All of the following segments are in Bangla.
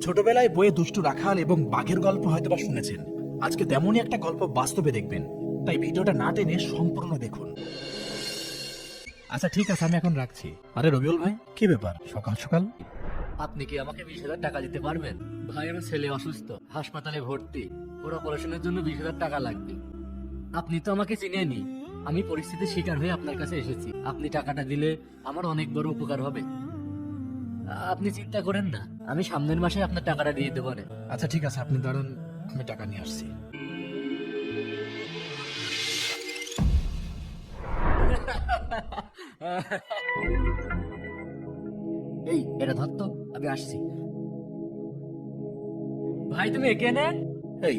ছোটবেলায় বইয়ে দুষ্টু রাখাল এবং বাঘের গল্প হয়তোবা শুনেছেন। আজকে তেমনই একটা গল্প বাস্তবে দেখবেন, তাই ভিডিওটা না টেনে সম্পূর্ণ দেখুন। আচ্ছা ঠিক আছে, আমি এখন রাখছি। আরে রবিউল ভাই, কি ব্যাপার সকাল সকাল? আপনি কি আমাকে 20,000 টাকা দিতে পারবেন? ভাই, আমার ছেলে অসুস্থ, হাসপাতালে ভর্তি, ওর অপারেশনের জন্য 20,000 টাকা লাগবে। আপনি তো আমাকে চিনেনই, আমি পরিস্থিতির শিকার হয়ে আপনার কাছে এসেছি। আপনি টাকাটা দিলে আমার অনেক বড় উপকার হবে। আপনি চিন্তা করেন না, আমি সামনের মাসে আপনার টাকাটা দিয়ে দেবো না। আচ্ছা ঠিক আছে, আপনি দাঁড়ান, আমি টাকা নিয়ে আসছি। এই এটা ধর তো, আমি আসছি। ভাই, তুমি এখানে? এই,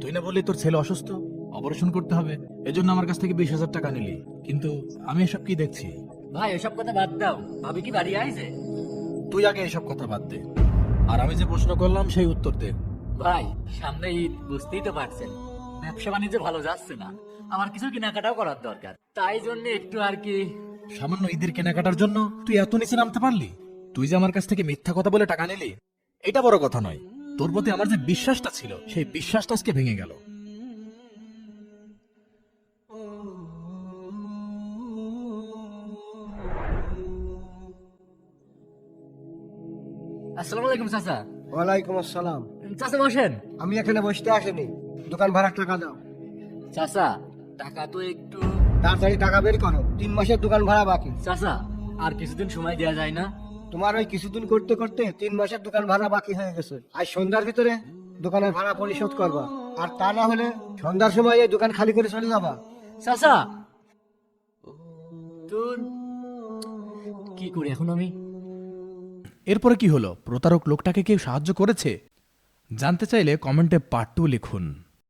তুই না বললি তোর ছেলে অসুস্থ, অপারেশন করতে হবে, এজন্য আমার কাছ থেকে 20,000 টাকা নিলি, কিন্তু আমি এসব কি দেখছি? ভাই, এসব কথা বাদ দাও। ভাবি কি বাড়ি আইছে? তুই আগে এসব কথা বাদ দে, আর আমি যে প্রশ্ন করলাম সেই উত্তর দে। ভাই, সামনে ঈদ, বুঝতেই তো পারছেন, ব্যবসা বাণিজ্য ভালো যাচ্ছে না, আমার কিছু কেনাকাটাও করার দরকার, তাই জন্য একটু আর কি। সামান্য ঈদের কেনাকাটার জন্য তুই এত নিচে নামতে পারলি? তুই যে আমার কাছ থেকে মিথ্যা কথা বলে টাকা নিলি, এটা বড় কথা নয়, তোর প্রতি আমার যে বিশ্বাসটা ছিল সেই বিশ্বাসটা আজকে ভেঙে গেল। আসসালামু আলাইকুম চাচা। ওয়ালাইকুম আসসালাম। চাচা বসেন। আমি এখানে বসতে আসিনি, দোকান ভাড়ার টাকা দাও। চাচা, টাকা তো একটু। তাড়াতাড়ি টাকা বের করো, 3 মাসের দোকান ভাড়া বাকি। চাচা, আর কিছুদিন সময় দেওয়া যায় না? তোমার ওই কিছুদিন করতে করতে 3 মাসের দোকান ভাড়া বাকি হয়ে গেছে। আজ সন্ধ্যার ভিতরে দোকানের ভাড়া পরিশোধ করবা, আর তা না হলে সন্ধ্যার সময় এই দোকান খালি করে চলে যাবা। চাচা, তোর কি করি এখন আমি? এরপরে কি হলো? প্রতারক লোকটাকে কেউ সাহায্য করেছে? জানতে চাইলে কমেন্টে পার্ট 2 লিখুন।